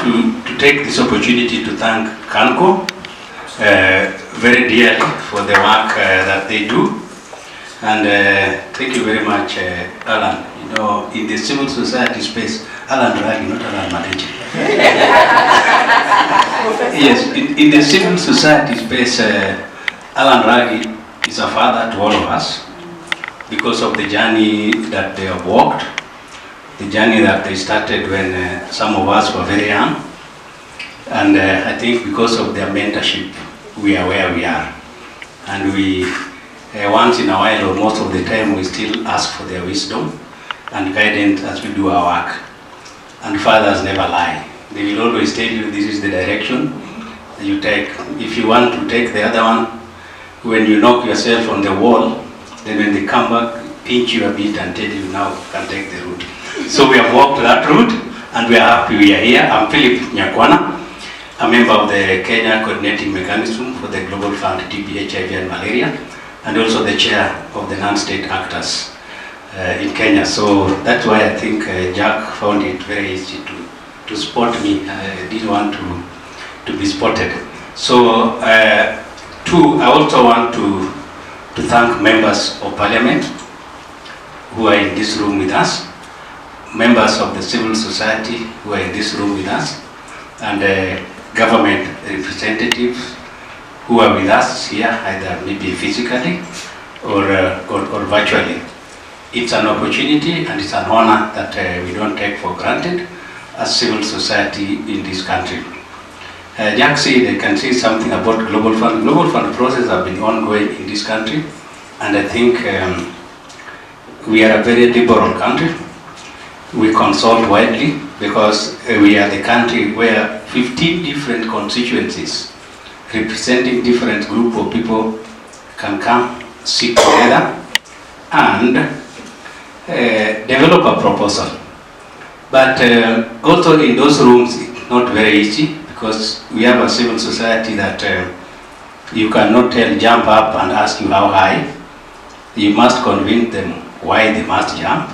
to take this opportunity to thank KANCO very dearly for the work that they do. And thank you very much, Alan. You know, in the civil society space, Alan Ragi, not Alan Madeji. Yes, in the civil society space, Alan Ragi is a father to all of us because of the journey that they have walked, the journey that they started when some of us were very young. And I think because of their mentorship, we are where we are. And we, once in a while, or most of the time, we still ask for their wisdom and guidance as we do our work. And fathers never lie. They will always tell you this is the direction you take. If you want to take the other one, when you knock yourself on the wall, then when they come back, pinch you a bit and tell you now you can take the route. So we have walked that route and we are happy we are here. I'm Philip Nyakwana, a member of the Kenya Coordinating Mechanism for the Global Fund TB, HIV and Malaria, and also the chair of the non-state actors in Kenya. So that's why I think Jack found it very easy to spot me. I didn't want to be spotted. So I also want to thank members of parliament who are in this room with us, members of the civil society who are in this room with us, and government representatives who are with us here, either maybe physically or virtually. It's an opportunity and it's an honor that we don't take for granted as civil society in this country. Jack said I can say something about Global Fund. Global Fund process have been ongoing in this country, and I think we are a very liberal country. We consult widely because we are the country where 15 different constituencies representing different group of people can come, sit together and develop a proposal. But also in those rooms it's not very easy because we have a civil society that you cannot tell jump up and ask you how high. You must convince them why they must jump,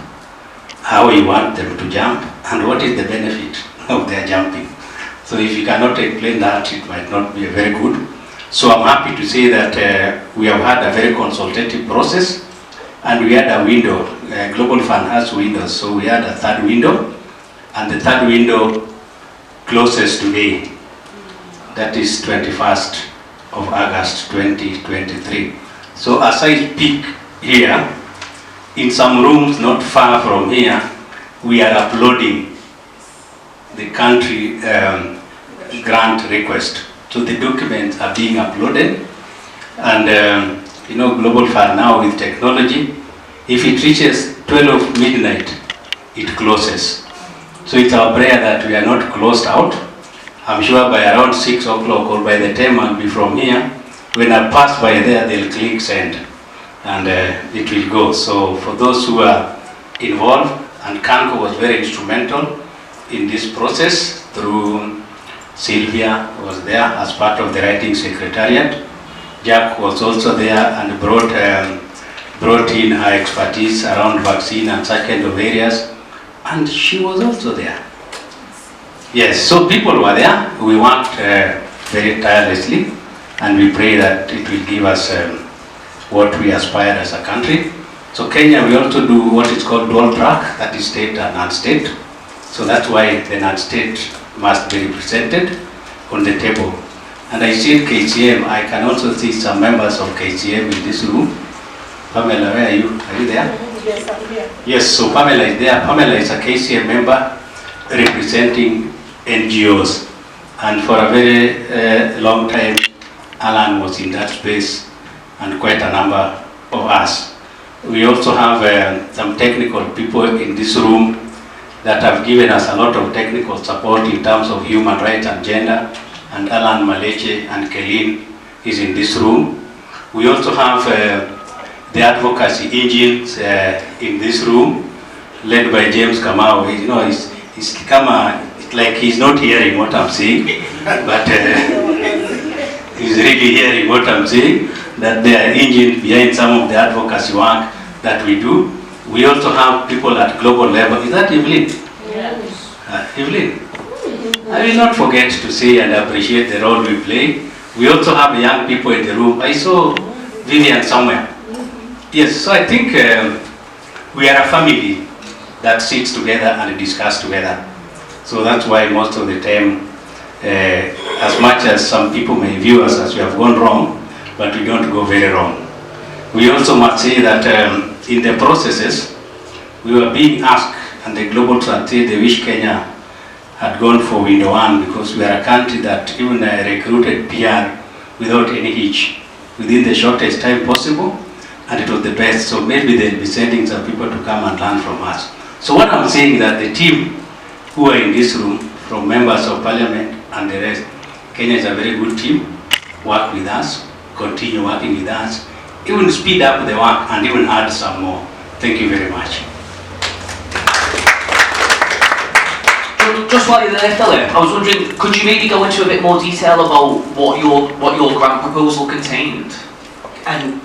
how you want them to jump, and what is the benefit of their jumping. So if you cannot explain that, it might not be very good. So I'm happy to say that we have had a very consultative process, and we had a window. Global Fund has windows, so we had a third window, and the third window closes today. That is 21st of August 2023. So as I speak here, in some rooms not far from here, we are uploading the country grant request. So the documents are being uploaded, and you know, Global Fund now with technology, if it reaches 12 midnight, it closes. So it's our prayer that we are not closed out. I'm sure by around 6 o'clock or by the time I'll be from here, when I pass by there, they'll click send and it will go. So for those who are involved, and KANCO was very instrumental in this process through Sylvia was there as part of the writing secretariat. Jack was also there and brought in her expertise around vaccine and such kind of areas, and she was also there. Yes, so people were there. We worked very tirelessly, and we pray that it will give us what we aspire as a country. So Kenya, we also do what is called dual track, that is state and non-state. So that's why the non-state must be represented on the table. And I see KCM, I can also see some members of KCM in this room. Pamela, where are you? Are you there? Yes, I'm here. Yes, so Pamela is there. Pamela is a KCM member representing NGOs. And for a very long time, Alan was in that space, and quite a number of us. We also have some technical people in this room that have given us a lot of technical support in terms of human rights and gender, and Alan Maleche and Kelin is in this room. We also have the advocacy engines in this room, led by James Kamau. You know, he's come like he's not hearing what I'm saying, but he's really hearing what I'm saying, that there are engines behind some of the advocacy work that we do. We also have people at global level. Is that Evelyn? Yes. Evelyn? I will not forget to say and appreciate the role we play. We also have young people in the room. I saw Vivian somewhere. Yes, so I think we are a family that sits together and discuss together. So that's why most of the time, as much as some people may view us as we have gone wrong, but we don't go very wrong. We also must say that in the processes, we were being asked, and the global trustee, they wish Kenya had gone for window one, because we are a country that even recruited PR without any hitch within the shortest time possible, and it was the best. So maybe they'll be sending some people to come and learn from us. So what I'm saying is that the team who are in this room, from members of parliament and the rest, Kenya is a very good team. Work with us, continue working with us, even speed up the work and even add some more. Thank you very much. Just while you're there, Philip, I was wondering, could you maybe go into a bit more detail about what your grant proposal contained? And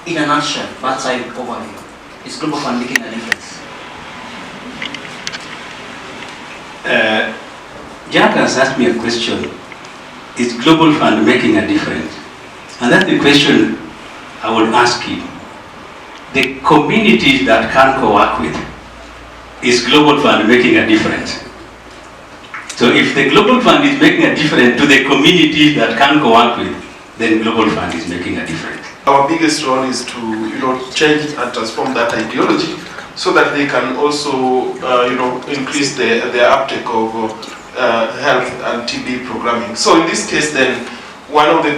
in a nutshell, that's I overview. Is global fund making a difference? Jack has asked me a question. Is global fund making a difference? And that's the question I would ask him. The communities that KANCO work with, is global fund making a difference? So if the global fund is making a difference to the communities that KANCO work with, then global fund is making a difference. Our biggest role is to change and transform that ideology so that they can also increase their uptake of health and TB programming. So in this case then, one of the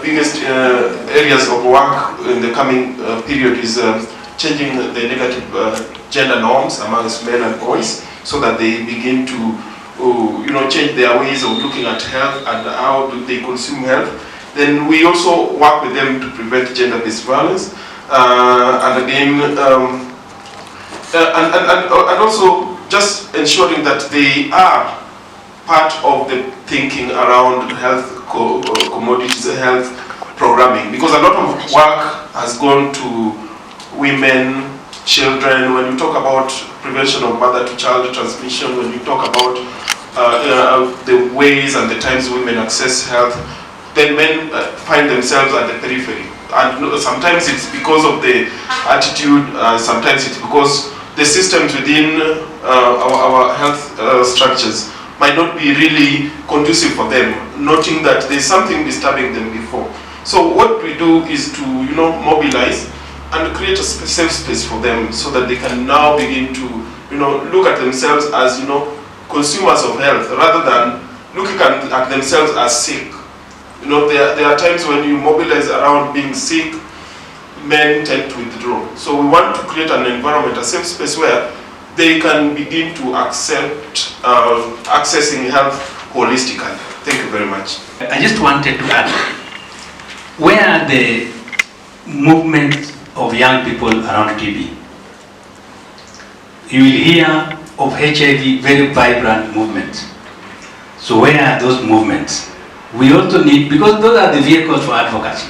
biggest areas of work in the coming period is changing the negative gender norms amongst men and boys so that they begin to change their ways of looking at health and how do they consume health. Then we also work with them to prevent gender-based violence, and again, and also just ensuring that they are part of the thinking around health commodities, health programming, because a lot of work has gone to women, children. When you talk about prevention of mother-to-child transmission, when you talk about the ways and the times women access health, then men find themselves at the periphery. And sometimes it's because of the attitude, sometimes it's because the systems within our health structures might not be really conducive for them, noting that there's something disturbing them before. So what we do is to mobilize and create a safe space for them so that they can now begin to look at themselves as consumers of health rather than looking at themselves as sick. There are times when you mobilize around being sick, men tend to withdraw. So we want to create an environment, a safe space where they can begin to accept accessing health holistically. Thank you very much. I just wanted to add, where are the movements of young people around TB? You will hear of HIV, very vibrant movements. So where are those movements? We also need, because those are the vehicles for advocacy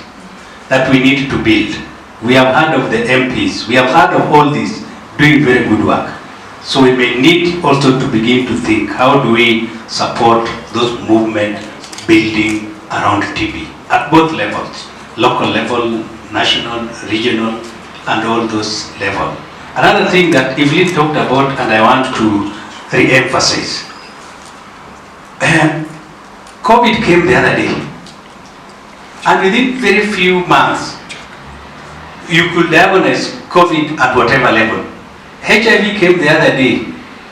that we need to build. We have heard of the MPs, we have heard of all these doing very good work. So we may need also to begin to think, how do we support those movement building around TB at both levels, local level, national, regional, and all those levels. Another thing that Evelyn talked about, and I want to re-emphasize, COVID came the other day, and within very few months, you could diagnose COVID at whatever level. HIV came the other day.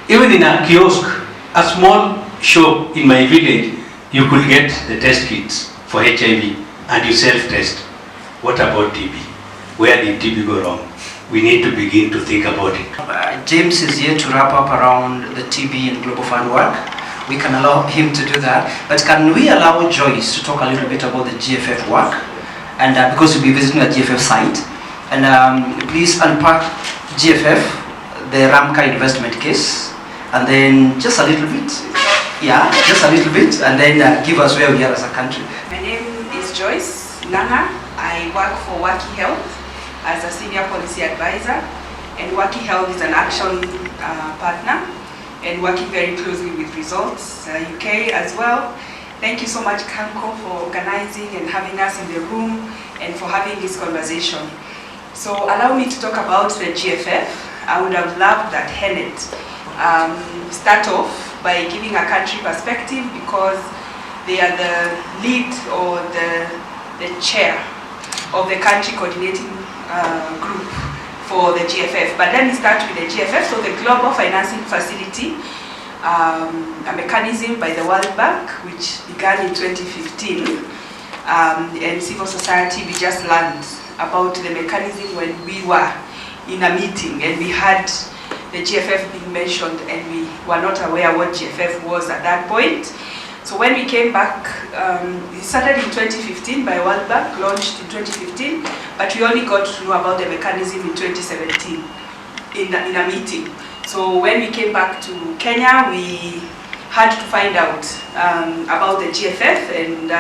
Even in a kiosk, a small shop in my village, you could get the test kits for HIV and you self-test. What about TB? Where did TB go wrong? We need to begin to think about it. James is here to wrap up around the TB and Global Fund work. We can allow him to do that. But can we allow Joyce to talk a little bit about the GFF work? And because we'll be visiting the GFF site. And please unpack GFF, the Ramka investment case, and then just a little bit. Yeah, just a little bit, and then give us where we are as a country. My name is Joyce Langa. I work for Waki Health as a senior policy advisor, and Waki Health is an action partner and working very closely with Results UK as well. Thank you so much, KANCO, for organizing and having us in the room and for having this conversation. So allow me to talk about the GFF. I would have loved that Hennet start off by giving a country perspective, because they are the lead or the chair of the country coordinating group for the GFF. But let me start with the GFF. So the Global Financing Facility, a mechanism by the World Bank, which began in 2015, and civil society, we just learned about the mechanism when we were in a meeting and we had the GFF being mentioned, and we were not aware what GFF was at that point. So when we came back, it started in 2015 by World Bank, launched in 2015, but we only got to know about the mechanism in 2017 in a meeting. So when we came back to Kenya, we had to find out about the GFF, and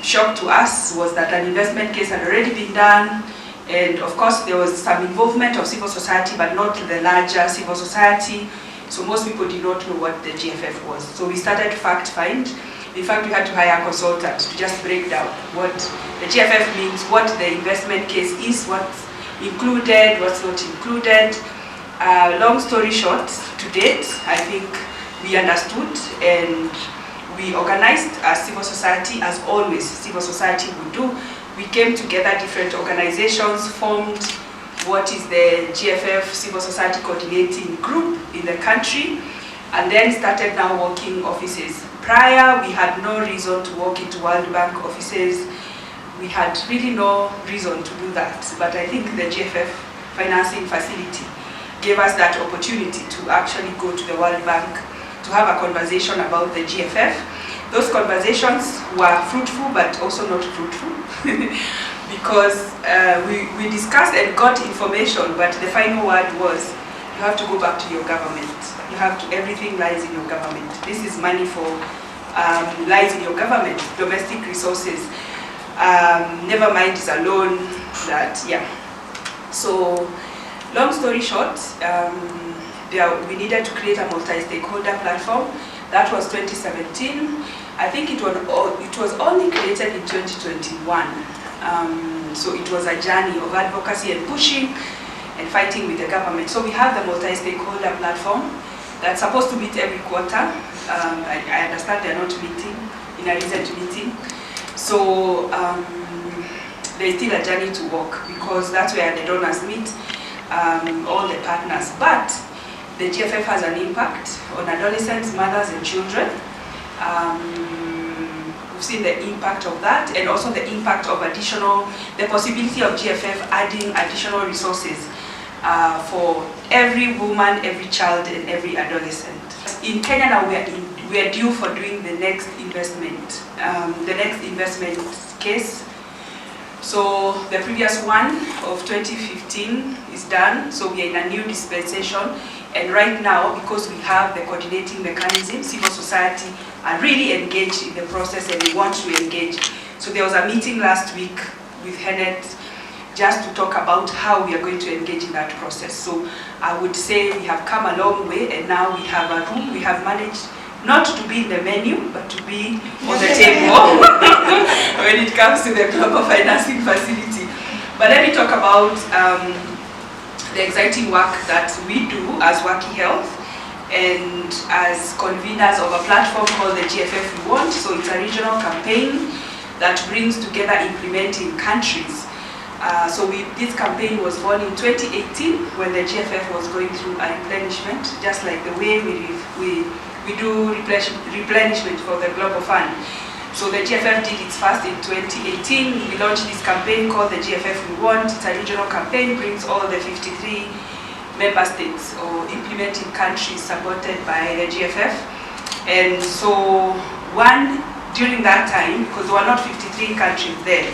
shock to us was that an investment case had already been done. And of course, there was some involvement of civil society, but not the larger civil society. So most people did not know what the GFF was. So we started to fact find. In fact, we had to hire a consultant to just break down what the GFF means, what the investment case is, what's included, what's not included. Long story short, to date, I think we understood and we organized as civil society, as always civil society would do. We came together, different organizations formed what is the GFF Civil Society Coordinating Group in the country, and then started now working offices. Prior, we had no reason to walk into World Bank offices. We had really no reason to do that, but I think the GFF financing facility gave us that opportunity to actually go to the World Bank to have a conversation about the GFF. Those conversations were fruitful, but also not fruitful, because we discussed and got information, but the final word was, you have to go back to your government. You have to, everything lies in your government. This is money for, lies in your government, domestic resources. Never mind is a loan, that, yeah. So, long story short, we needed to create a multi-stakeholder platform. That was 2017. I think it was only created in 2021. So it was a journey of advocacy and pushing and fighting with the government. So we have the multi-stakeholder platform that's supposed to meet every quarter. I understand they're not meeting in a recent meeting. So there's still a journey to walk, because that's where the donors meet, all the partners. But the GFF has an impact on adolescents, mothers, and children. We've seen the impact of that, and also the impact of the possibility of GFF adding additional resources for every woman, every child, and every adolescent. In Kenya now, we are due for doing the next investment case. So the previous one of 2015 is done, so we are in a new dispensation. And right now, because we have the coordinating mechanism, civil society are really engaged in the process, and we want to engage. So there was a meeting last week with Hennet just to talk about how we are going to engage in that process. So I would say we have come a long way, and now we have a room. We have managed not to be in the menu, but to be on the table when it comes to the global financing facility. But let me talk about the exciting work that we do as Waki Health and as conveners of a platform called the GFF We Want. So it's a regional campaign that brings together implementing countries. So this campaign was born in 2018 when the GFF was going through a replenishment, just like the way we do replenishment for the Global Fund. So the GFF did its first in 2018. We launched this campaign called the GFF We Want. It's a regional campaign, brings all the 53 member states or implementing countries supported by the GFF. And so during that time, because there were not 53 countries there,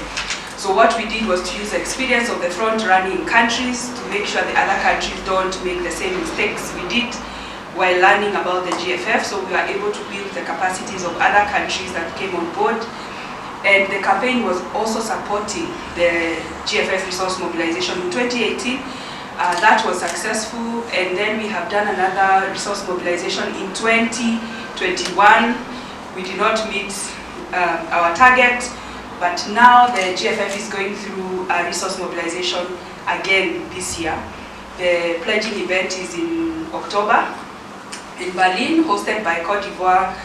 so what we did was to use the experience of the front-running countries to make sure the other countries don't make the same mistakes we did while learning about the GFF. So we were able to build the capacities of other countries that came on board. And the campaign was also supporting the GFF resource mobilization. In 2018, That was successful, and then we have done another resource mobilization in 2021. We did not meet our target, but now the GFF is going through a resource mobilization again this year. The pledging event is in October in Berlin, hosted by Cote d'Ivoire,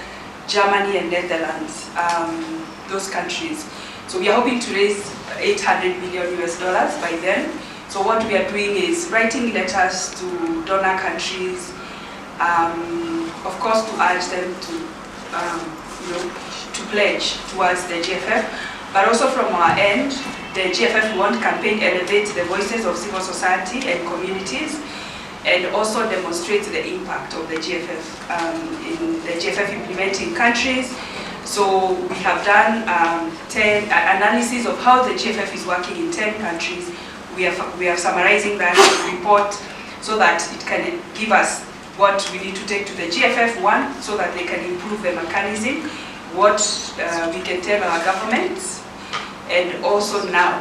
Germany and Netherlands, those countries. So we are hoping to raise $800 million by then. So what we are doing is writing letters to donor countries, of course to urge them to, to pledge towards the GFF, but also from our end, the GFF One campaign elevates the voices of civil society and communities, and also demonstrates the impact of the GFF in the GFF implementing countries. So we have done 10 analysis of how the GFF is working in 10 countries. We are summarizing that report so that it can give us what we need to take to the GFF One so that they can improve the mechanism, what we can tell our governments, and also now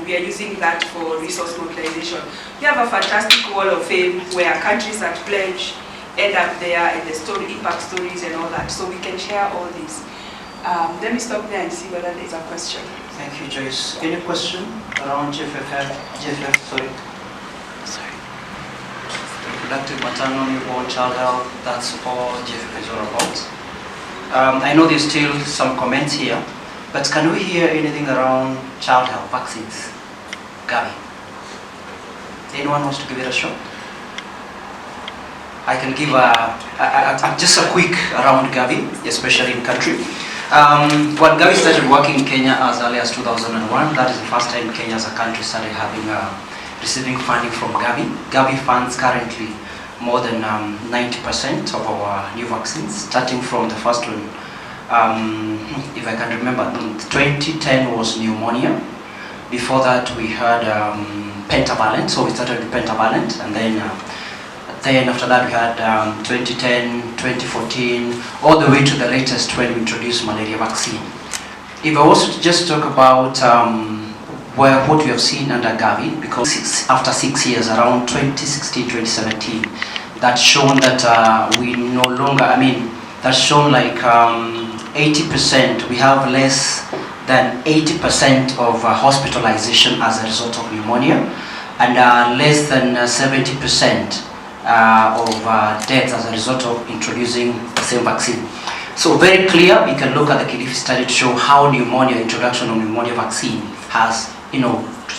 we are using that for resource mobilization. We have a fantastic wall of fame where countries that pledge end up there and the story, impact stories and all that, so we can share all this. Let me stop there and see whether there's a question. Thank you, Joyce. Any question around GFF, sorry? Reproductive, maternal, newborn, child health, that's all GFF is all about. I know there's still some comments here, but can we hear anything around child health vaccines? Gavi? Anyone wants to give it a shot? I can give just a quick around Gavi, especially in country. When Gavi started working in Kenya as early as 2001, that is the first time Kenya as a country started having receiving funding from Gavi. Gavi funds currently more than 90% of our new vaccines, starting from the first one. If I can remember, 2010 was pneumonia. Before that we had pentavalent, so we started with pentavalent, and then after that we had 2010, 2014, all the way to the latest when we introduced malaria vaccine. If I was to just talk about what we have seen under Gavi, because after 6 years, around 2016, 2017, that's shown that we no longer, that's shown like 80%, we have less than 80% of hospitalization as a result of pneumonia, and less than 70% of deaths as a result of introducing the same vaccine. So very clear, we can look at the Kilifi study to show how introduction of pneumonia vaccine has,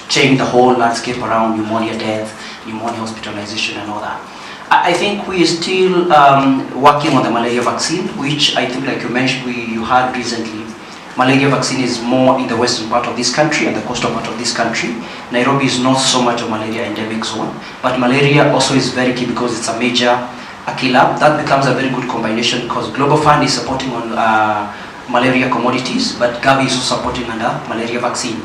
changed the whole landscape around pneumonia death, pneumonia hospitalization and all that. I think we are still working on the malaria vaccine, which I think, like you mentioned, you heard recently, malaria vaccine is more in the western part of this country and the coastal part of this country. Nairobi is not so much a malaria endemic zone, but malaria also is very key because it's a major killer. That becomes a very good combination because Global Fund is supporting on malaria commodities, but Gavi is also supporting under malaria vaccine.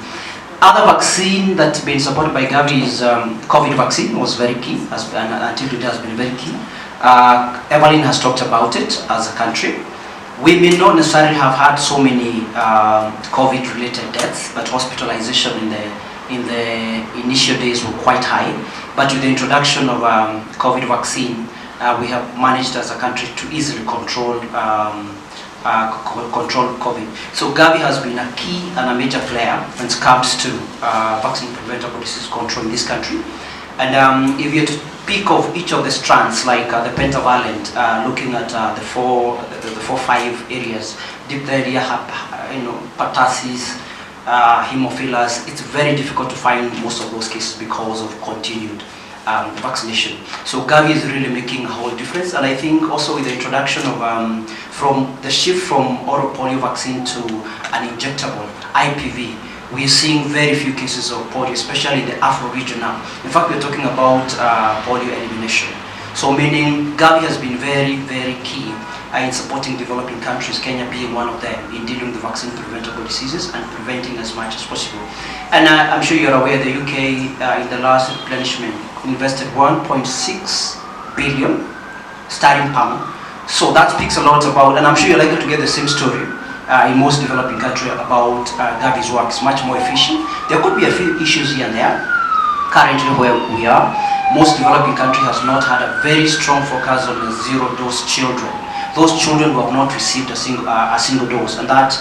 Other vaccine that's been supported by Gavi is COVID vaccine was very key, until today has been very key. Evelyn has talked about it as a country. We may not necessarily have had so many COVID-related deaths, but hospitalization in the initial days were quite high. But with the introduction of COVID vaccine, we have managed as a country to easily control COVID. So Gavi has been a key and a major player when it comes to vaccine preventable disease control in this country. And if you had to speak of each of the strands, like the pentavalent, looking at the 4-5 areas, diphtheria, pertussis, hemophilus, it's very difficult to find most of those cases because of continued vaccination. So Gavi is really making a whole difference, and I think also with the introduction of from the shift from oral polio vaccine to an injectable IPV, we're seeing very few cases of polio, especially in the Afro region now. In fact, we're talking about polio elimination. So meaning Gavi has been very, very key in supporting developing countries, Kenya being one of them, in dealing with vaccine preventable diseases and preventing as much as possible. And I'm sure you're aware the UK in the last replenishment invested 1.6 billion sterling pound. So that speaks a lot about, and I'm sure you're likely to get the same story in most developing countries about Gavi's work. It's much more efficient. There could be a few issues here and there. currently where we are. Most developing countries has not had a very strong focus on the zero-dose children. Those children who have not received a single dose, and that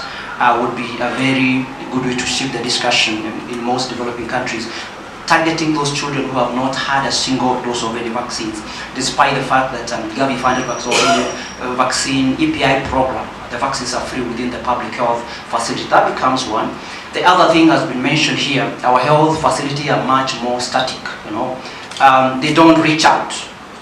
would be a very good way to shift the discussion in most developing countries, targeting those children who have not had a single dose of any vaccines, despite the fact that Gavi funded vaccine EPI program, the vaccines are free within the public health facility. That becomes one. The other thing has been mentioned here, our health facility are much more static, they don't reach out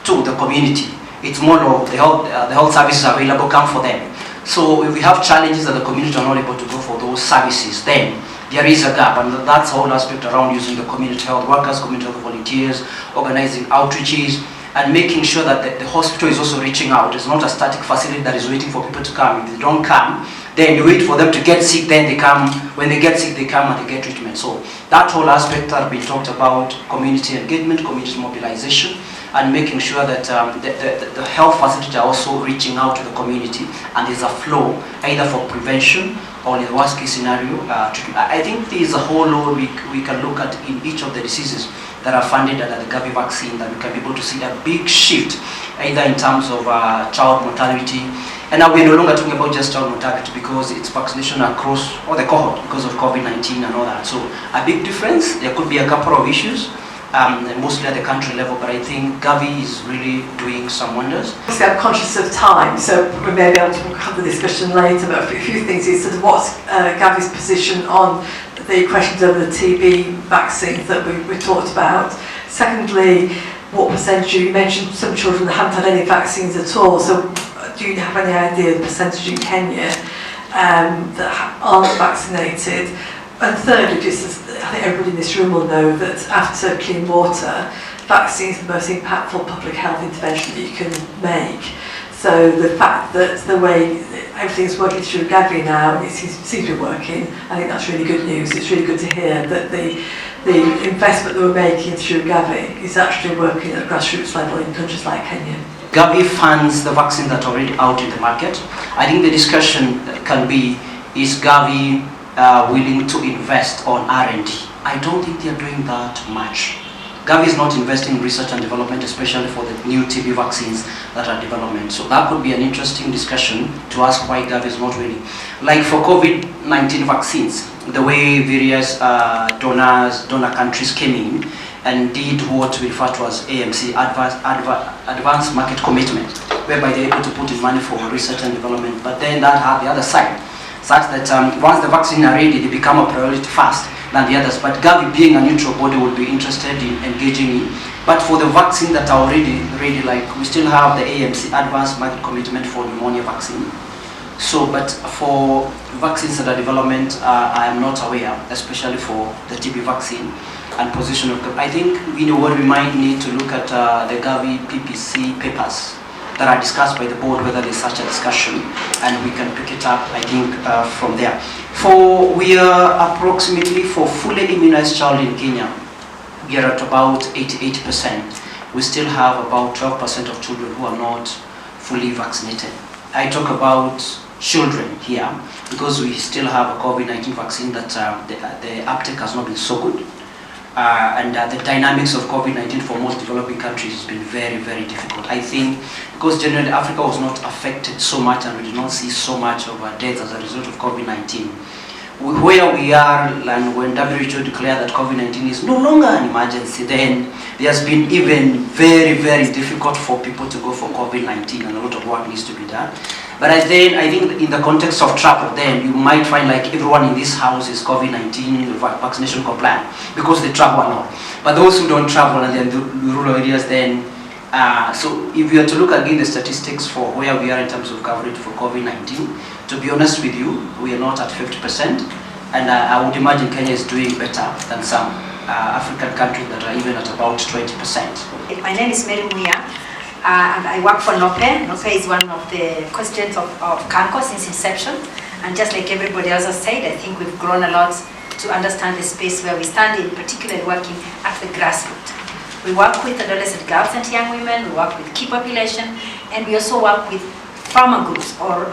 to the community. It's more of the health services available come for them. So if we have challenges that the community are not able to go for those services, then there is a gap, and that's the whole aspect around using the community health workers, community health volunteers, organizing outreaches, and making sure that the hospital is also reaching out. It's not a static facility that is waiting for people to come. If they don't come, then you wait for them to get sick, then they come. When they get sick, they come and they get treatment. So that whole aspect that we talked about, community engagement, community mobilization, and making sure that the health facilities are also reaching out to the community, and there's a flow either for prevention or in the worst case scenario treatment. I think there is a whole load we can look at in each of the diseases that are funded under the Gavi vaccine, that we can be able to see a big shift either in terms of child mortality. And now we're no longer talking about just child mortality because it's vaccination across all the cohort because of COVID-19 and all that. So a big difference. There could be a couple of issues, mostly at the country level, but I think Gavi is really doing some wonders. Obviously, I'm conscious of time, so we may be able to have the discussion later, but a few things is sort of what's Gavi's position on the questions of the TB vaccines that we talked about. Secondly, what percentage, you mentioned some children that haven't had any vaccines at all, so do you have any idea of the percentage in Kenya that aren't vaccinated? And thirdly, just as I think everybody in this room will know that after clean water, vaccines are the most impactful public health intervention that you can make. So the fact that the way everything's working through Gavi now, and it seems to be working, I think that's really good news. It's really good to hear that the investment that we're making through Gavi is actually working at a grassroots level in countries like Kenya. Gavi funds the vaccines that are already out in the market. I think the discussion can be, is Gavi willing to invest on R&D? I don't think they're doing that much. Gavi is not investing in research and development, especially for the new TB vaccines that are development. So that could be an interesting discussion to ask why Gavi is not willing. Like for COVID-19 vaccines, the way various donor countries came in and did what we refer to as AMC, Advanced Market Commitment, whereby they're able to put in money for research and development, but then that had the other side, such that once the vaccine are ready, they become a priority first than the others. But Gavi, being a neutral body, would be interested in engaging in. But for the vaccine that are already ready, like we still have the AMC, Advanced Market Commitment for pneumonia vaccine. So, but for vaccines that are development, I am not aware, especially for the TB vaccine and position of Gavi. I think what we might need to look at the Gavi PPC papers that are discussed by the board, whether there's such a discussion, and we can pick it up, I think, from there. We are approximately, for fully immunized child in Kenya, we are at about 88%. We still have about 12% of children who are not fully vaccinated. I talk about children here because we still have a COVID-19 vaccine that the uptake has not been so good. And the dynamics of COVID-19 for most developing countries has been very, very difficult. I think because generally Africa was not affected so much and we did not see so much of deaths as a result of COVID-19. Where we are, and when WHO declared that COVID-19 is no longer an emergency, then it has been even very, very difficult for people to go for COVID-19, and a lot of work needs to be done. But I think in the context of travel, then you might find like everyone in this house is COVID-19 vaccination compliant because they travel a lot. But those who don't travel and they're in the rural areas, then so if you are to look again the statistics for where we are in terms of coverage for COVID-19, to be honest with you, we are not at 50%, and I would imagine Kenya is doing better than some African countries that are even at about 20%. My name is Mary Muya, and I work for NOPE. NOPE is one of the constituents of KANCO since inception, and just like everybody else has said, I think we've grown a lot to understand the space where we stand in, particularly working at the grassroots. We work with adolescent girls and young women, we work with key population, and we also work with farmer groups or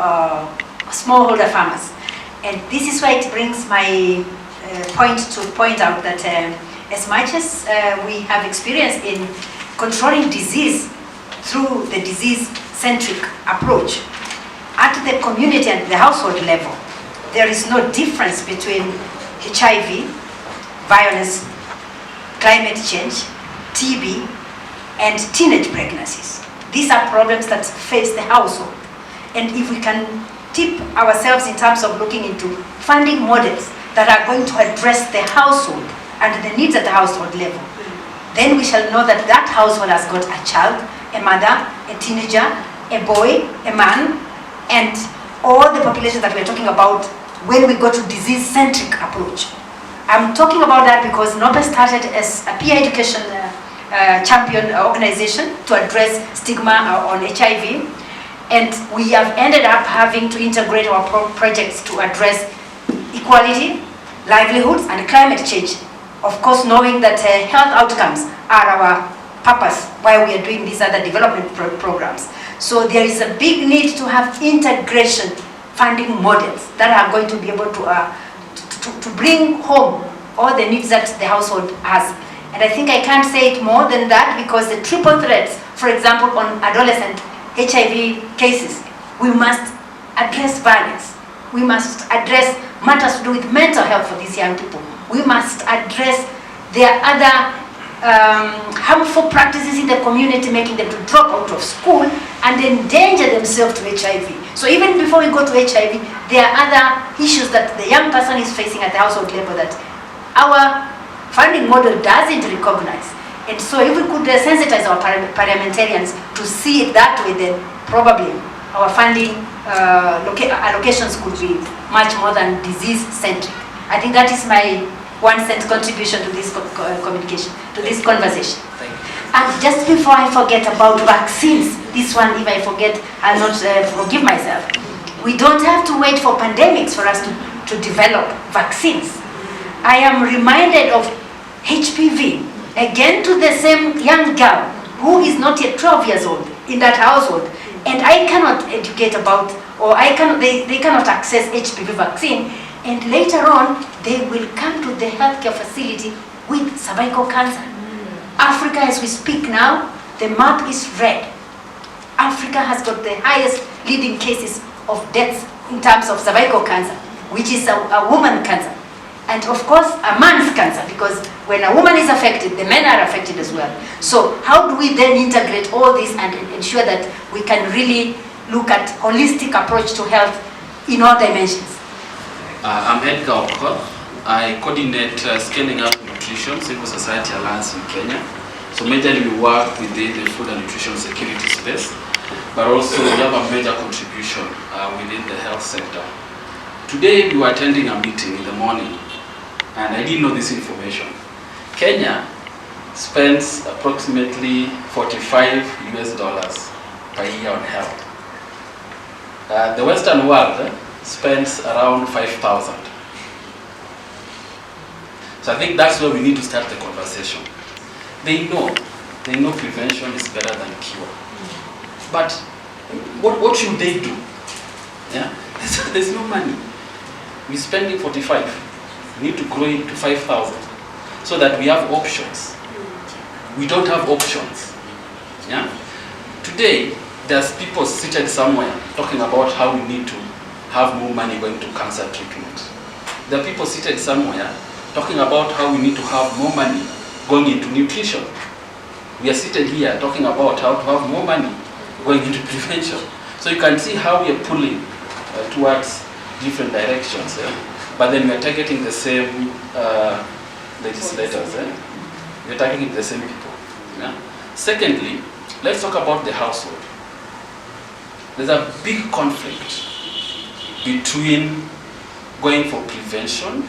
smallholder farmers. And this is why it brings my point out that as much as we have experience in controlling disease through the disease-centric approach, at the community and the household level, there is no difference between HIV, violence, climate change, TB, and teenage pregnancies. These are problems that face the household. And if we can tip ourselves in terms of looking into funding models that are going to address the household and the needs at the household level, then we shall know that that household has got a child, a mother, a teenager, a boy, a man, and all the population that we're talking about when we go to disease-centric approach. I'm talking about that because NOPE started as a peer education champion organization to address stigma on HIV, and we have ended up having to integrate our projects to address equality, livelihoods, and climate change. Of course, knowing that health outcomes are our purpose why we are doing these other development programs. So there is a big need to have integration funding models that are going to be able to bring home all the needs that the household has. And I think I can't say it more than that, because the triple threats, for example, on adolescent HIV cases, we must address violence. We must address matters to do with mental health for these young people. We must address their other harmful practices in the community, making them to drop out of school and endanger themselves to HIV. So even before we go to HIV, there are other issues that the young person is facing at the household level that our funding model doesn't recognize. And so if we could sensitize our parliamentarians to see it that way, then probably our funding allocations could be much more than disease-centric. I think that is my 1 cent contribution to this communication, to this conversation. Thank you. And just before I forget about vaccines, this one, if I forget, I'll not forgive myself. We don't have to wait for pandemics for us to develop vaccines. I am reminded of HPV, again to the same young girl who is not yet 12 years old in that household. And I cannot educate about, or they cannot access HPV vaccine. And later on, they will come to the healthcare facility with cervical cancer. Africa, as we speak now, the map is red. Africa has got the highest leading cases of deaths in terms of cervical cancer, which is a woman cancer. And of course, a man's cancer, because when a woman is affected, the men are affected as well. So how do we then integrate all this and ensure that we can really look at holistic approach to health in all dimensions? I'm Edgar Okor. I coordinate Scaling Up Nutrition, Civil Society Alliance in Kenya. So majorly we work within the food and nutrition security space, but also we have a major contribution within the health sector. Today we were attending a meeting in the morning, and I didn't know this information. Kenya spends approximately $45 per year on health. The Western world spends around 5,000. So I think that's where we need to start the conversation. They know prevention is better than cure. But what should they do? Yeah? There's no money. We're spending 45. We need to grow it to 5,000 so that we have options. We don't have options. Yeah? Today, there's people seated somewhere talking about how we need to have more money going to cancer treatment. There are people seated somewhere talking about how we need to have more money going into nutrition. We are seated here talking about how to have more money going into prevention. So you can see how we are pulling towards different directions. But then we are targeting the same legislators. We are targeting the same people. Yeah? Secondly, let's talk about the household. There's a big conflict between going for prevention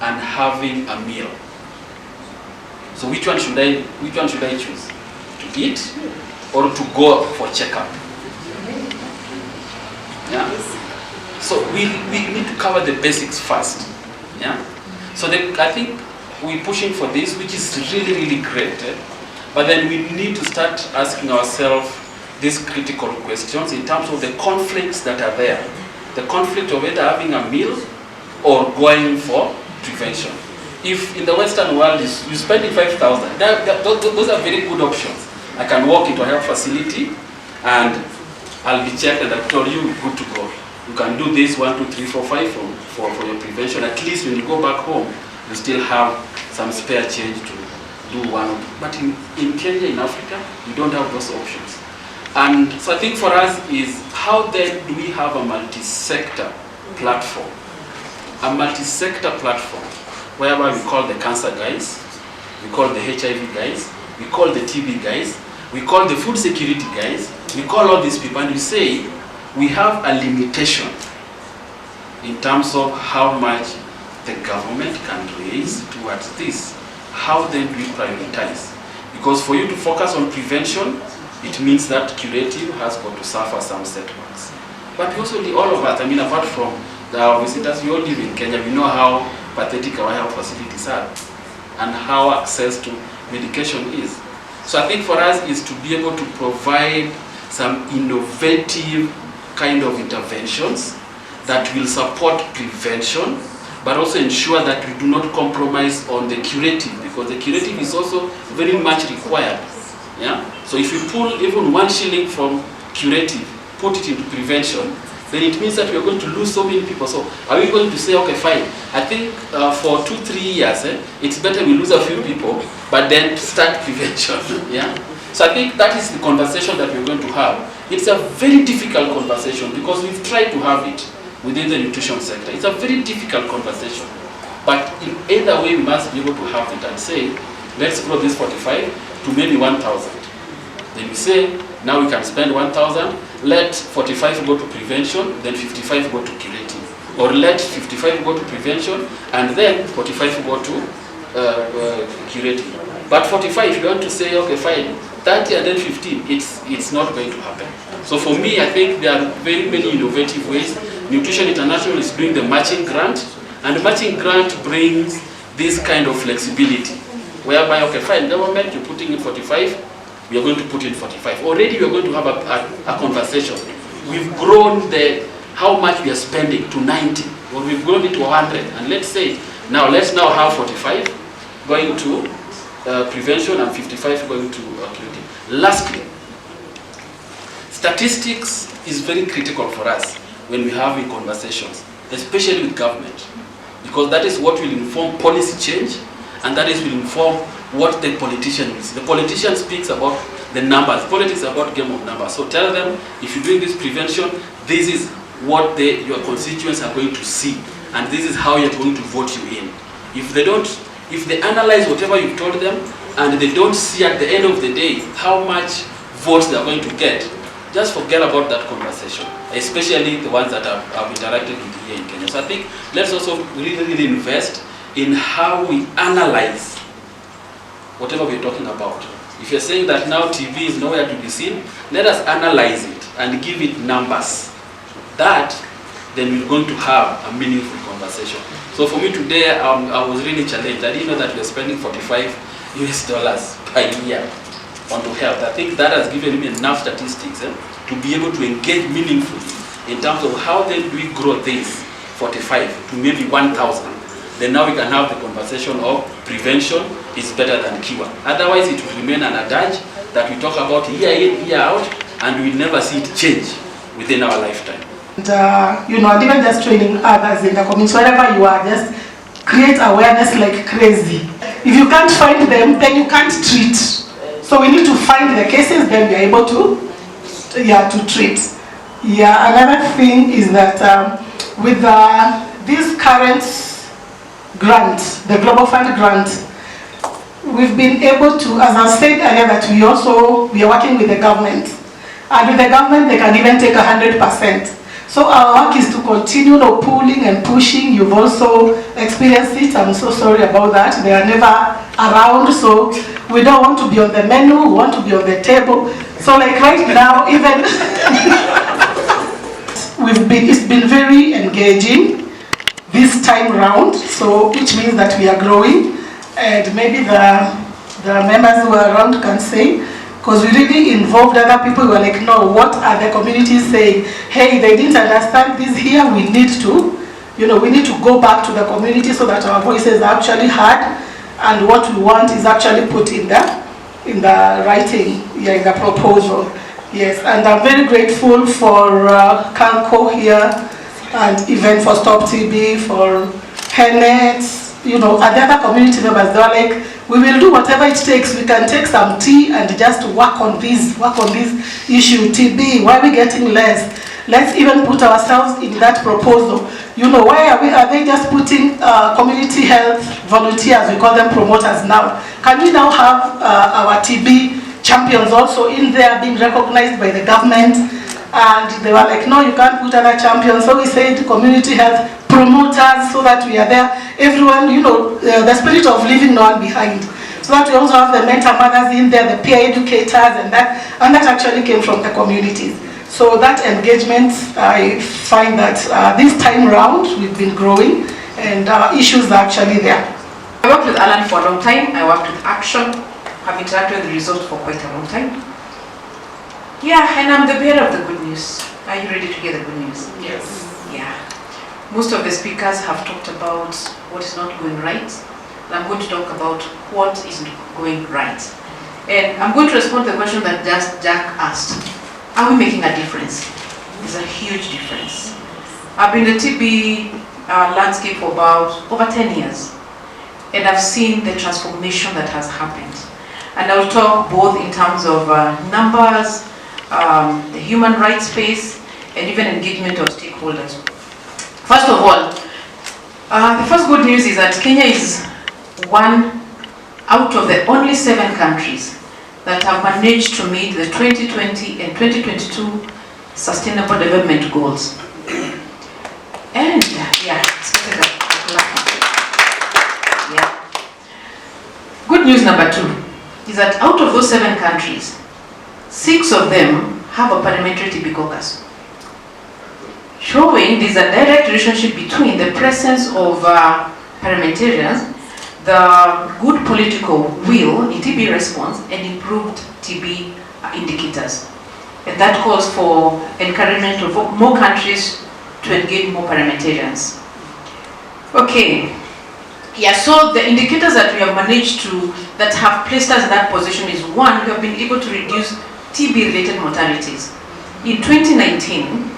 and having a meal. So which one should I choose? To eat or to go for checkup? Yeah. So we need to cover the basics first. Yeah. So I think we're pushing for this, which is really, really great. But then we need to start asking ourselves these critical questions in terms of the conflicts that are there. The conflict of either having a meal or going for prevention. if in the Western world you spend 5,000, those are very good options. I can walk into a health facility and I'll be checked and I'll tell you good to go. You can do this 1, 2, 3, 4, 5 for your prevention. At least when you go back home, you still have some spare change to do one. But in Kenya, in Africa, we don't have those options. And so I think for us is how then do we have a multi-sector platform? A multi-sector platform whereby we call the cancer guys, we call the HIV guys, we call the TB guys, we call the food security guys, we call all these people and we say we have a limitation in terms of how much the government can raise towards this. How then do we prioritize? Because for you to focus on prevention, it means that curative has got to suffer some setbacks. But we also, all of us, I mean, apart from our visitors, we all live in Kenya, we know how pathetic our health facilities are and how access to medication is. So I think for us is to be able to provide some innovative kind of interventions that will support prevention, but also ensure that we do not compromise on the curative, because the curative is also very much required. Yeah? So if we pull even 1 shilling from curative, put it into prevention, then it means that we are going to lose so many people. So are we going to say, okay, fine, I think for 2-3 years, it's better we lose a few people, but then start prevention. Yeah? So I think that is the conversation that we're going to have. It's a very difficult conversation because we've tried to have it within the nutrition sector. It's a very difficult conversation. But in either way, we must be able to have it and say, let's grow this 45 to maybe 1,000. Then we say, now we can spend 1,000, let 45 go to prevention, then 55 go to curative. Or let 55 go to prevention, and then 45 go to curative. But 45, if you want to say, okay, fine, 30 and then 15, it's not going to happen. So for me, I think there are very many innovative ways. Nutrition International is doing the matching grant, and the matching grant brings this kind of flexibility, whereby, okay, fine, government, you're putting in 45, we are going to put in 45. Already we are going to have a conversation. We've grown how much we are spending to 90, or we've grown it to 100, and let's now have 45 going to prevention and 55 going to curative. Lastly, statistics is very critical for us when we have in conversations, especially with government, because that is what will inform policy change, and that is will inform what the politician is. The politician speaks about the numbers. Politics is about game of numbers. So tell them, if you're doing this prevention, this is what your constituents are going to see, and this is how you're going to vote you in. If they analyze whatever you've told them, and they don't see at the end of the day how much votes they are going to get, just forget about that conversation, especially the ones that have interacted with here in Kenya. So I think let's also really invest in how we analyze whatever we're talking about. If you're saying that now TV is nowhere to be seen, let us analyze it and give it numbers. That, then we're going to have a meaningful conversation. So for me today, I was really challenged. I didn't know that we're spending $45 per year onto health. I think that has given me enough statistics to be able to engage meaningfully in terms of how then do we grow this 45 to maybe 1,000. Then now we can have the conversation of prevention is better than cure. Otherwise it will remain an adage that we talk about year in, year out, and we never see it change within our lifetime. And, and even just training others in the community, wherever you are, just create awareness like crazy. If you can't find them, then you can't treat. So we need to find the cases, then we are able to treat. Yeah, another thing is that with this current grant, the Global Fund grant, we've been able to, as I said earlier, that we are working with the government. And with the government, they can even take 100%. So our work is to continue pulling and pushing. You've also experienced it. I'm so sorry about that. They are never around, so we don't want to be on the menu, we want to be on the table. So like right now, even it's been very engaging this time round, so which means that we are growing, and maybe the members who are around can say, because we really involved other people who were what are the communities saying? Hey, they didn't understand this here, we need to we need to go back to the community so that our voices are actually heard, and what we want is actually put in the writing, in the proposal. Yes, and I'm very grateful for KANCO here, and even for Stop TB, for Hennet, and the other community members. They are like, we will do whatever it takes. We can take some tea and just work on this issue, TB. Why are we getting less? Let's even put ourselves in that proposal. Why are they just putting community health volunteers, we call them promoters now? Can we now have our TB champions also in there being recognized by the government? And they were like, no, you can't put other champions. So we said community health promoters, so that we are there. Everyone, the spirit of leaving no one behind. So that we also have the mentor mothers in there, the peer educators, and that actually came from the communities. So that engagement, I find that this time round we've been growing, and our issues are actually there. I worked with Alan for a long time. I worked with Action. I've interacted with the resort for quite a long time. Yeah, and I'm the bearer of the good news. Are you ready to hear the good news? Yes. Yeah. Most of the speakers have talked about what is not going right. And I'm going to talk about what is going right. And I'm going to respond to the question that Jack asked. Are we making a difference? There's a huge difference. I've been in the TB landscape for about over 10 years. And I've seen the transformation that has happened. And I'll talk both in terms of numbers, the human rights space, and even engagement of stakeholders. First of all, the first good news is that Kenya is one out of the only 7 countries that have managed to meet the 2020 and 2022 Sustainable Development Goals. And good news number 2 is that out of those 7 countries, 6 of them have a parliamentary TB caucus, showing there's a direct relationship between the presence of parliamentarians, the good political will in TB response, and improved TB indicators. And that calls for encouragement of more countries to engage more parliamentarians. Okay. Yeah, so the indicators that we have managed that have placed us in that position is, 1, we have been able to reduce TB-related mortalities. In 2019,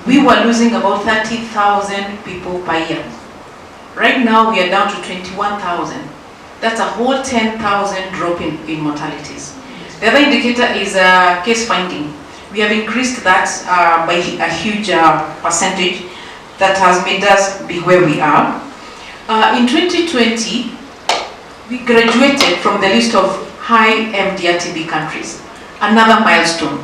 we were losing about 30,000 people per year. Right now, we are down to 21,000. That's a whole 10,000 drop in mortalities. The other indicator is case finding. We have increased that by a huge percentage that has made us be where we are. In 2020, we graduated from the list of high MDR TB countries, another milestone.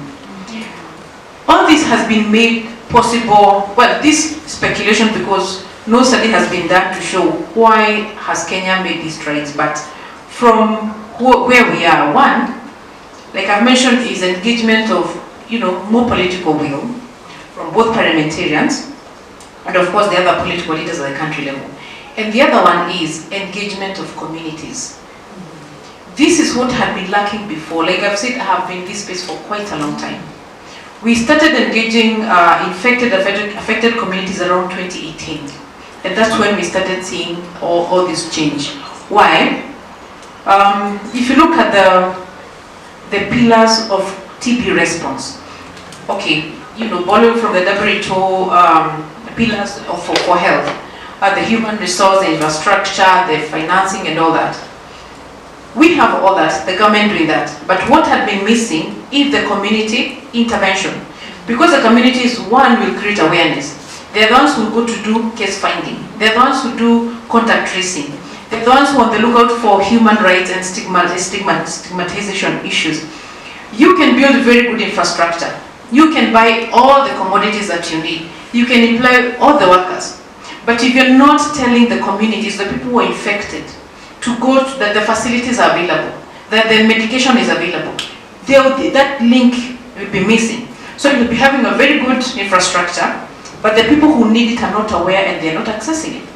All this has been made possible, well, this speculation because no study has been done to show why has Kenya made these strides, but from where we are, 1, like I've mentioned, is engagement of more political will from both parliamentarians and of course the other political leaders at the country level. And the other one is engagement of communities. This is what had been lacking before. Like I've said, I have been in this space for quite a long time. We started engaging affected communities around 2018. And that's when we started seeing all this change. Why? If you look at the pillars of TB response, okay, borrowing from the WHO pillars for health, the human resource, the infrastructure, the financing and all that. We have all that, the government doing that. But what had been missing is the community intervention. Because the community is one, will create awareness. They're the ones who go to do case finding. They're the ones who do contact tracing. They're the ones who are on the lookout for human rights and stigmatization issues. You can build very good infrastructure. You can buy all the commodities that you need. You can employ all the workers. But if you're not telling the communities, the people who are infected, to go to that the facilities are available, that the medication is available, that link will be missing. So you'll be having a very good infrastructure, but the people who need it are not aware and they're not accessing it.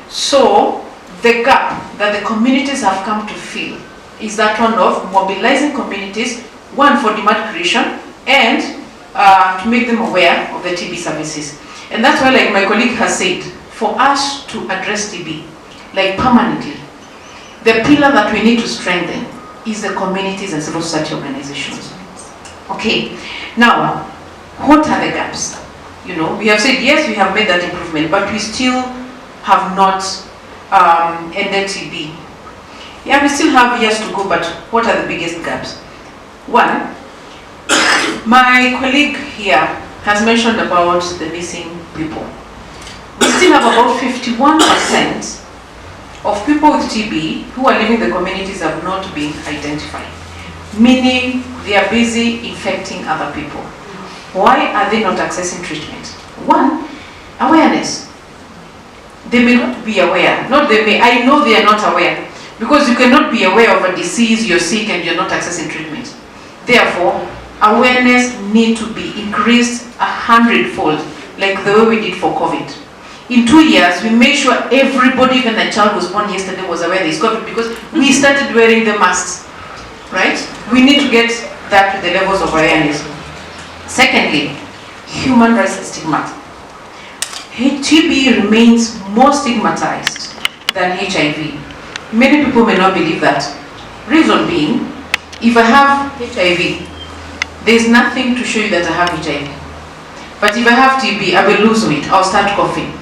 So the gap that the communities have come to fill is that one of mobilizing communities, 1, for demand creation, and to make them aware of the TB services. And that's why, like my colleague has said, for us to address TB, like permanently, the pillar that we need to strengthen is the communities and civil society organizations. Okay, now, what are the gaps? You know, we have said, yes, we have made that improvement, but we still have not ended TB. Yeah, we still have years to go, but what are the biggest gaps? One, my colleague here has mentioned about the missing people. We still have about 51% of people with TB who are living in the communities have not been identified, meaning they are busy infecting other people. Why are they not accessing treatment? One, awareness. They may not be aware. Not they may, I know they are not aware. Because you cannot be aware of a disease, you're sick and you're not accessing treatment. Therefore, awareness needs to be increased 100-fold, like the way we did for COVID. In 2 years, we made sure everybody, even the child who was born yesterday, was aware there is COVID because we started wearing the masks, right? We need to get that to the levels of awareness. Secondly, human rights and stigma. TB remains more stigmatized than HIV. Many people may not believe that. Reason being, if I have HIV, there is nothing to show you that I have HIV. But if I have TB, I will lose weight, I'll start coughing.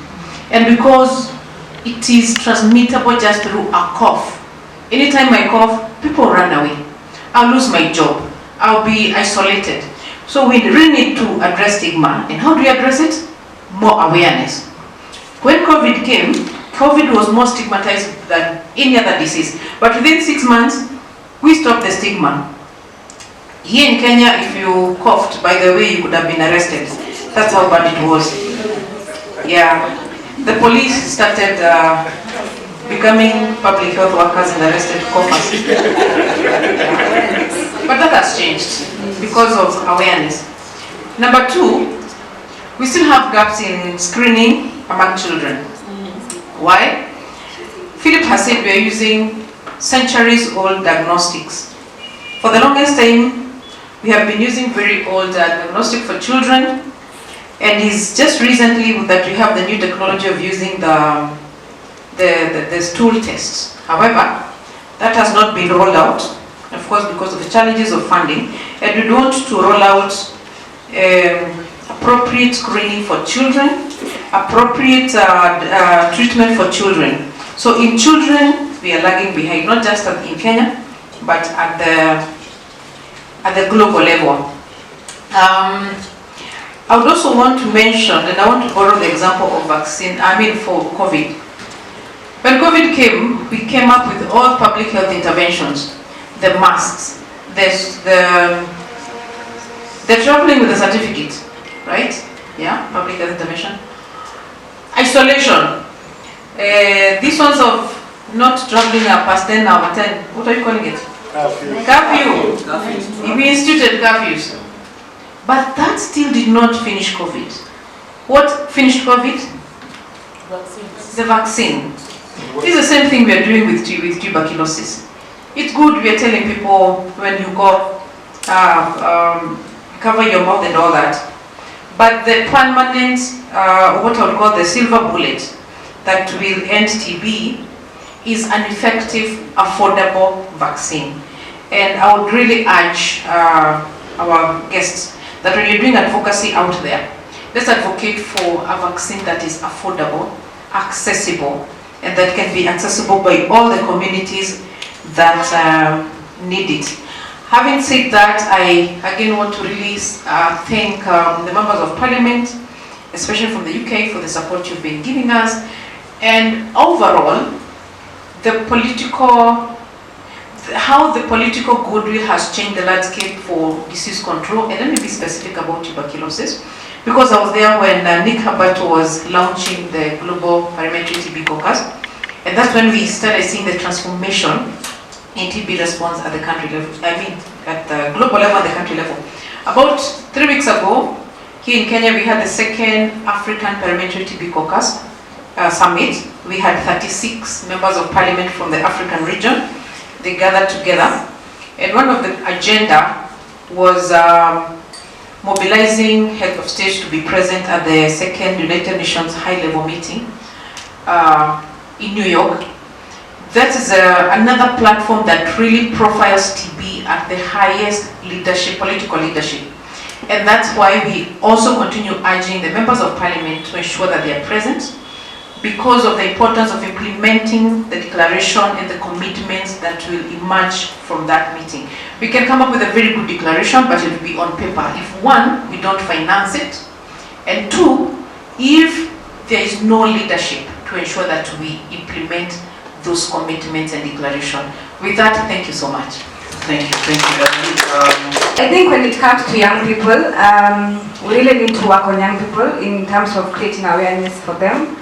And because it is transmittable just through a cough, anytime I cough, people run away. I'll lose my job, I'll be isolated. So we really need to address stigma. And how do we address it? More awareness. When COVID came, COVID was more stigmatized than any other disease. But within 6 months, we stopped the stigma. Here in Kenya, if you coughed, by the way, you could have been arrested. That's how bad it was. Yeah. The police started becoming public health workers and arrested coughers. But that has changed because of awareness. Number two, we still have gaps in screening among children. Why? Philip has said we are using centuries-old diagnostics. For the longest time, we have been using very old diagnostic for children, and it's just recently that we have the new technology of using the stool tests. However, that has not been rolled out, of course, because of the challenges of funding, and we want to roll out appropriate screening for children, appropriate treatment for children. So in children, we are lagging behind, not just in Kenya, but at the global level. I would also want to mention, and I want to borrow the example of vaccine, for COVID. When COVID came, we came up with all public health interventions, the masks, the traveling with a certificate, right? Yeah, public health intervention. Isolation. These ones of not traveling past 10 or 10, what are you calling it? Curfew. We instituted curfews. But that still did not finish COVID. What finished COVID? Vaccines. The vaccine. It's the same thing we are doing with tuberculosis. It's good we are telling people when you go, cover your mouth and all that. But the permanent, what I would call the silver bullet that will end TB is an effective, affordable vaccine. And I would really urge our guests that when you're doing advocacy out there, let's advocate for a vaccine that is affordable, accessible, and that can be accessible by all the communities that need it. Having said that, I again want to really thank the members of Parliament, especially from the UK, for the support you've been giving us. And overall, how the political goodwill has changed the landscape for disease control. And let me be specific about tuberculosis, because I was there when Nick Herbert was launching the Global Parliamentary TB Caucus, and that's when we started seeing the transformation in TB response at the country level, at the global level and the country level. About 3 weeks ago, here in Kenya, we had the second African Parliamentary TB Caucus Summit. We had 36 members of parliament from the African region. They gathered together, and one of the agenda was mobilizing heads of state to be present at the second United Nations high-level meeting in New York. That is another platform that really profiles TB at the highest leadership, political leadership. And that's why we also continue urging the members of parliament to ensure that they are present, because of the importance of implementing the declaration and the commitments that will emerge from that meeting. We can come up with a very good declaration, but it will be on paper. If one, we don't finance it, and two, if there is no leadership to ensure that we implement those commitments and declaration. With that, thank you so much. Thank you. I think when it comes to young people, we really need to work on young people in terms of creating awareness for them.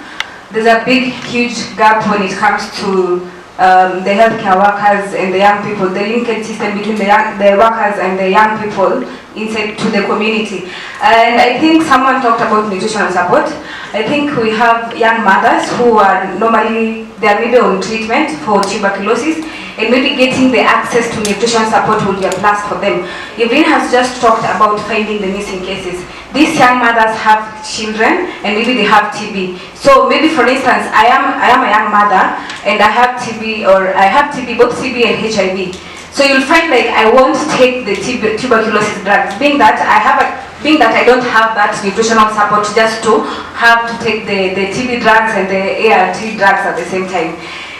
There's a big, huge gap when it comes to the healthcare workers and the young people, the linkage system between the workers and the young people inside to the community. And I think someone talked about nutritional support. I think we have young mothers who are normally, they are maybe on treatment for tuberculosis, and maybe getting the access to nutrition support will be a plus for them. Evelyn has just talked about finding the missing cases. These young mothers have children and maybe they have TB. So maybe for instance, I am a young mother and I have TB, or I have TB, both TB and HIV. So you'll find like I won't take the tuberculosis drugs, being that I don't have that nutritional support just to have to take the TB drugs and the ART drugs at the same time.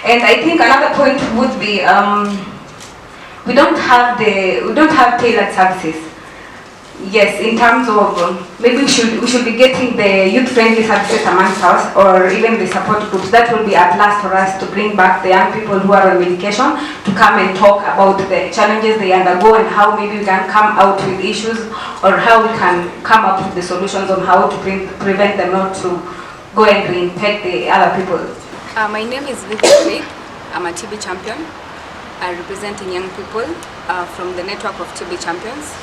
And I think another point would be we don't have tailored services. Yes, in terms of maybe we should be getting the youth-friendly services amongst us, or even the support groups. That will be a plus for us to bring back the young people who are on medication to come and talk about the challenges they undergo and how maybe we can come out with issues, or how we can come up with the solutions on how to prevent them not to go and reinfect the other people. My name is Vivian. I'm a TB champion. I'm representing young people from the network of TB champions.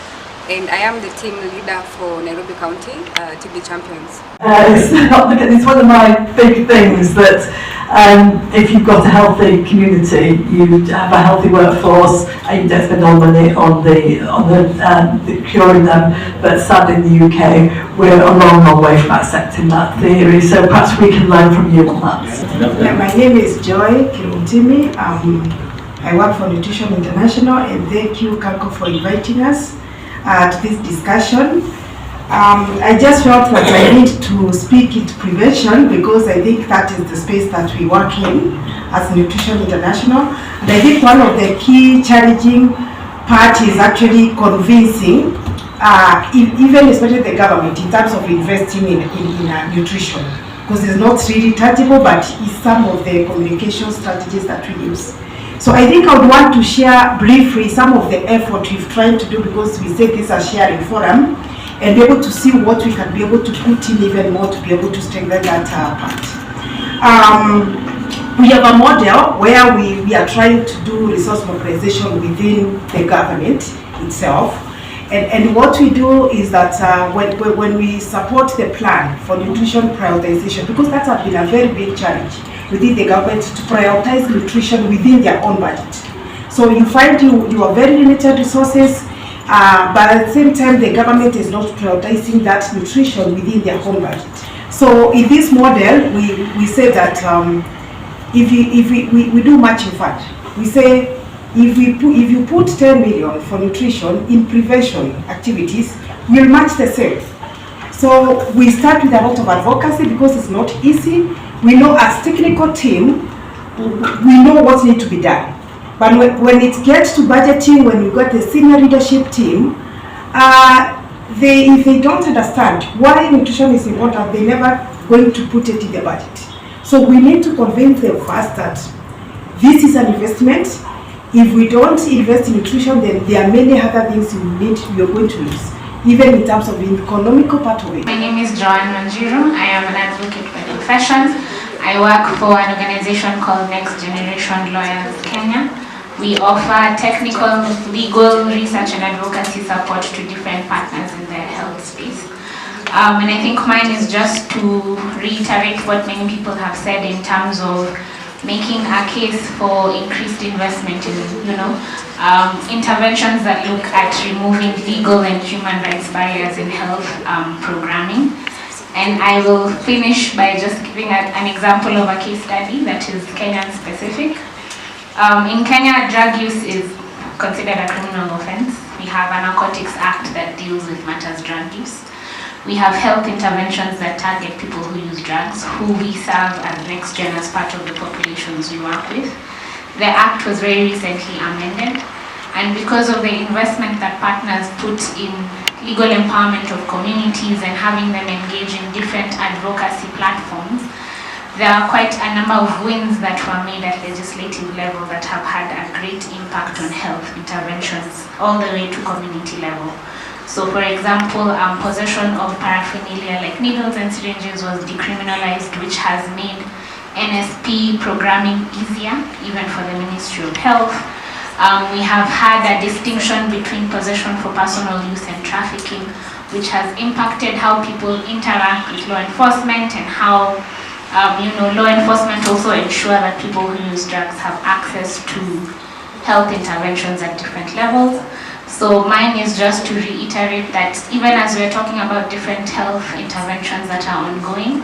And I am the team leader for Nairobi County TB Champions. It's one of my big things that if you've got a healthy community, you have a healthy workforce, and you don't spend all money on the curing them. But sadly, in the UK, we're a long way from accepting that theory. So perhaps we can learn from you on that. My name is Joy Kirutimi. I work for Nutrition International, and thank you, KANCO, for inviting us to this discussion. I just felt that I need to speak into prevention, because I think that is the space that we work in as Nutrition International. And I think one of the key challenging part is actually convincing, even especially the government, in terms of investing in nutrition, because it's not really tangible, but it's some of the communication strategies that we use. So I think I would want to share briefly some of the effort we've tried to do, because we say this is a sharing forum, and be able to see what we can be able to put in even more to be able to strengthen that part. We have a model where we are trying to do resource mobilization within the government itself. And what we do is that when we support the plan for nutrition prioritization, because that has been a very big challenge within the government to prioritize nutrition within their own budget. So you find you are very limited resources, but at the same time the government is not prioritizing that nutrition within their own budget. So in this model, we say that if we do matching fund, we say if you put 10 million for nutrition in prevention activities, we'll match the same. So we start with a lot of advocacy, because it's not easy. We know as technical team, we know what needs to be done. But when it gets to budgeting, when you got the senior leadership team, if they don't understand why nutrition is important, they're never going to put it in the budget. So we need to convince them first that this is an investment. If we don't invest in nutrition, then there are many other things you're going to lose, even in terms of the economical part of it. My name is Joanne Manjiru. I am an advocate for the professions. I work for an organization called Next Generation Lawyers Kenya. We offer technical, legal, research and advocacy support to different partners in the health space. And I think mine is just to reiterate what many people have said in terms of making a case for increased investment in, interventions that look at removing legal and human rights barriers in health programming. And I will finish by just giving an example of a case study that is Kenyan specific. In Kenya, drug use is considered a criminal offense. We have a Narcotics Act that deals with matters drug use. We have health interventions that target people who use drugs, who we serve as next gen as part of the populations we work with. The Act was very recently amended, and because of the investment that partners put in legal empowerment of communities and having them engage in different advocacy platforms, there are quite a number of wins that were made at legislative level that have had a great impact on health interventions all the way to community level. So for example, possession of paraphernalia like needles and syringes was decriminalized, which has made NSP programming easier, even for the Ministry of Health. We have had a distinction between possession for personal use and trafficking, which has impacted how people interact with law enforcement and how law enforcement also ensure that people who use drugs have access to health interventions at different levels. So mine is just to reiterate that even as we're talking about different health interventions that are ongoing,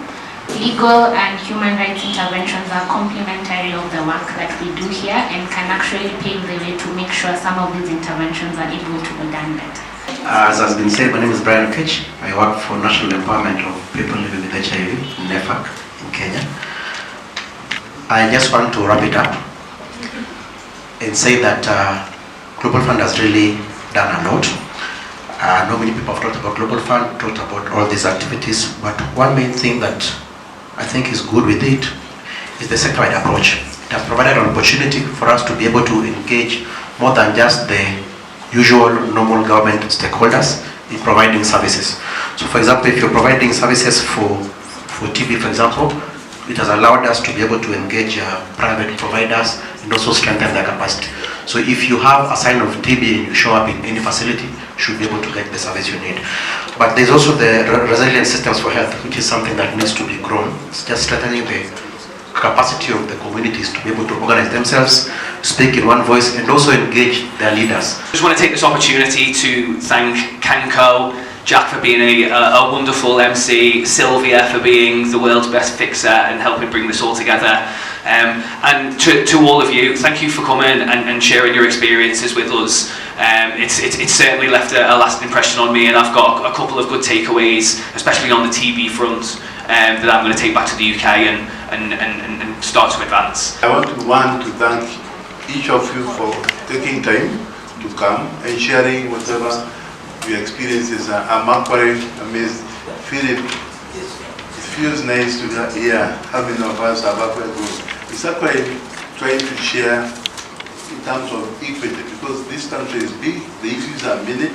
legal and human rights interventions are complementary of the work that we do here and can actually pave the way to make sure some of these interventions are able to be done better. As has been said, my name is Brian Okech. I work for National Empowerment of People Living with HIV, NEFAC, in Kenya. I just want to wrap it up and say that Global Fund has really done a lot. Not many people have talked about Global Fund, talked about all these activities, but one main thing that I think is good with it is the sector-wide approach. It has provided an opportunity for us to be able to engage more than just the usual normal government stakeholders in providing services. So for example, if you're providing services for TB, for example, it has allowed us to be able to engage private providers and also strengthen their capacity. So if you have a sign of TB and you show up in any facility, you should be able to get the service you need. But there's also the resilient systems for health, which is something that needs to be grown. It's just strengthening the capacity of the communities to be able to organize themselves, speak in one voice, and also engage their leaders. I just want to take this opportunity to thank KANCO, Jack for being a wonderful MC, Sylvia for being the world's best fixer and helping bring this all together. And to all of you, thank you for coming and sharing your experiences with us. It's certainly left a lasting impression on me, and I've got a couple of good takeaways, especially on the TB front, that I'm going to take back to the UK and start to advance. I want to thank each of you for taking time to come and sharing whatever your experiences. I'm actually amazed. Philip, it feels nice to hear how many of us have actually gone. It's actually trying to share in terms of equity, because this country is big, the issues are many,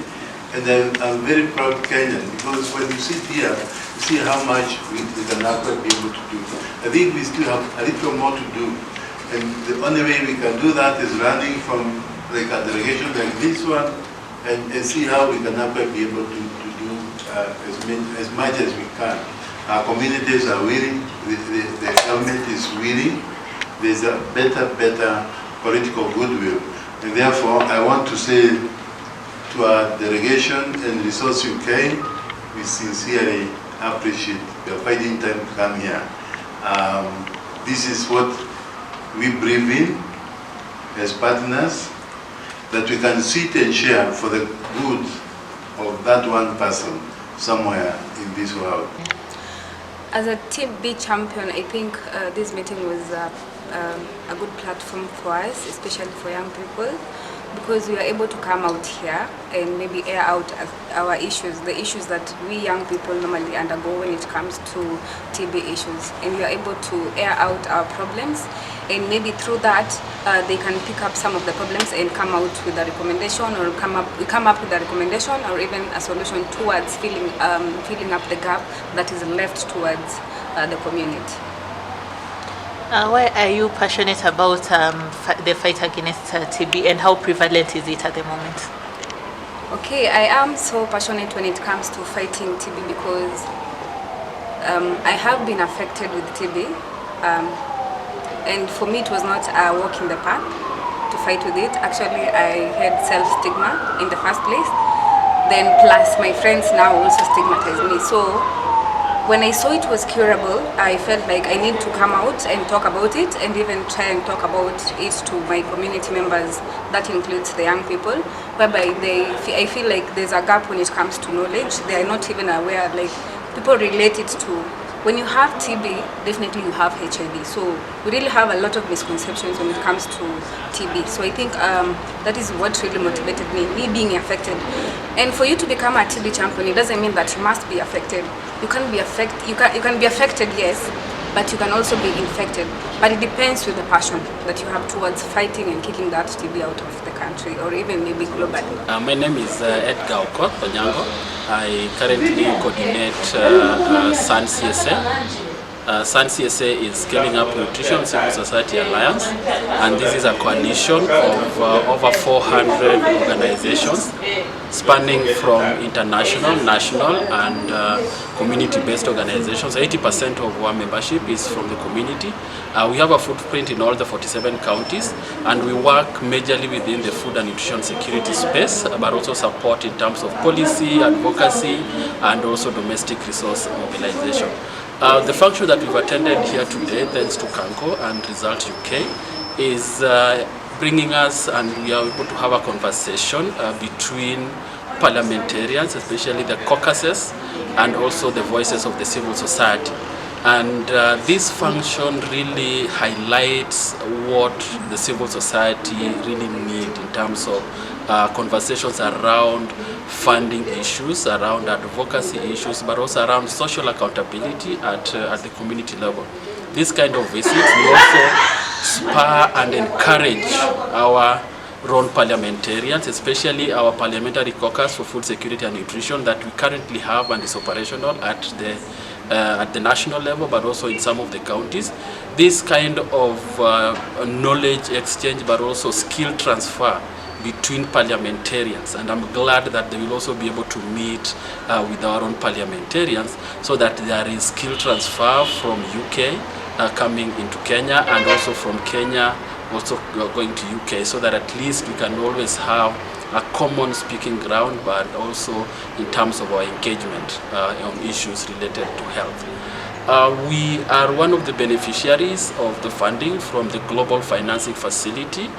and I'm very proud Kenyan, because when you sit here, you see how much we can actually be able to do. I think we still have a little more to do, and the only way we can do that is running from like a delegation like this one, and see how we can actually be able to do as much as we can. Our communities are willing, the government is willing, there's a better political goodwill. And therefore, I want to say to our delegation and Resource UK, we sincerely appreciate your finding time to come here. This is what we believe in as partners, that we can sit and share for the good of that one person somewhere in this world. As a TB champion, I think this meeting was a good platform for us, especially for young people, because we are able to come out here and maybe air out our issues, the issues that we young people normally undergo when it comes to TB issues. And we are able to air out our problems, and maybe through that they can pick up some of the problems and come out with a recommendation, or come up with a recommendation or even a solution towards filling up the gap that is left towards the community. Why are you passionate about the fight against TB, and how prevalent is it at the moment? Okay, I am so passionate when it comes to fighting TB because I have been affected with TB, and for me it was not a walk in the park to fight with it. Actually, I had self-stigma in the first place, then plus my friends now also stigmatize me. So when I saw it was curable, I felt like I need to come out and talk about it, and even try and talk about it to my community members. That includes the young people, whereby I feel like there's a gap when it comes to knowledge. They are not even aware, like people relate it to, when you have TB, definitely you have HIV. So we really have a lot of misconceptions when it comes to TB. So I think that is what really motivated me being affected. And for you to become a TB champion, it doesn't mean that you must be affected. You can be affected. You can be affected, yes, but you can also be infected. But it depends with the passion that you have towards fighting and kicking that TB out of the country, or even maybe globally. My name is Edgar Okoth Onyango. I currently coordinate SAN CSA. SAN CSA is Scaling Up Nutrition Civil Society Alliance, and this is a coalition of over 400 organizations spanning from international, national and community-based organizations. 80% of our membership is from the community. We have a footprint in all the 47 counties, and we work majorly within the food and nutrition security space, but also support in terms of policy, advocacy, and also domestic resource mobilization. The function that we've attended here today, thanks to KANCO and Result UK, is bringing us, and we are able to have a conversation between parliamentarians, especially the caucuses, and also the voices of the civil society. And this function really highlights what the civil society really need in terms of conversations around funding issues, around advocacy issues, but also around social accountability at the community level. This kind of visits will also spur and encourage our own parliamentarians, especially our parliamentary caucus for food security and nutrition that we currently have and is operational at the national level, but also in some of the counties. This kind of knowledge exchange, but also skill transfer between parliamentarians, and I'm glad that they will also be able to meet with our own parliamentarians, so that there is skill transfer from UK coming into Kenya, and also from Kenya also going to UK, so that at least we can always have a common speaking ground, but also in terms of our engagement on issues related to health. We are one of the beneficiaries of the funding from the Global Financing Facility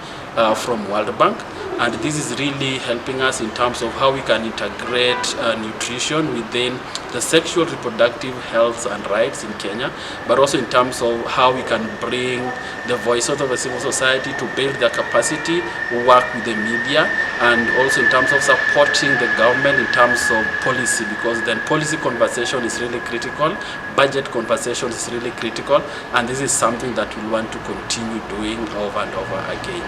from World Bank, and this is really helping us in terms of how we can integrate nutrition within the sexual reproductive health and rights in Kenya, but also in terms of how we can bring the voices of the civil society to build their capacity, work with the media, and also in terms of supporting the government in terms of policy, because then policy conversation is really critical, budget conversation is really critical, and this is something that we want to continue doing over and over again.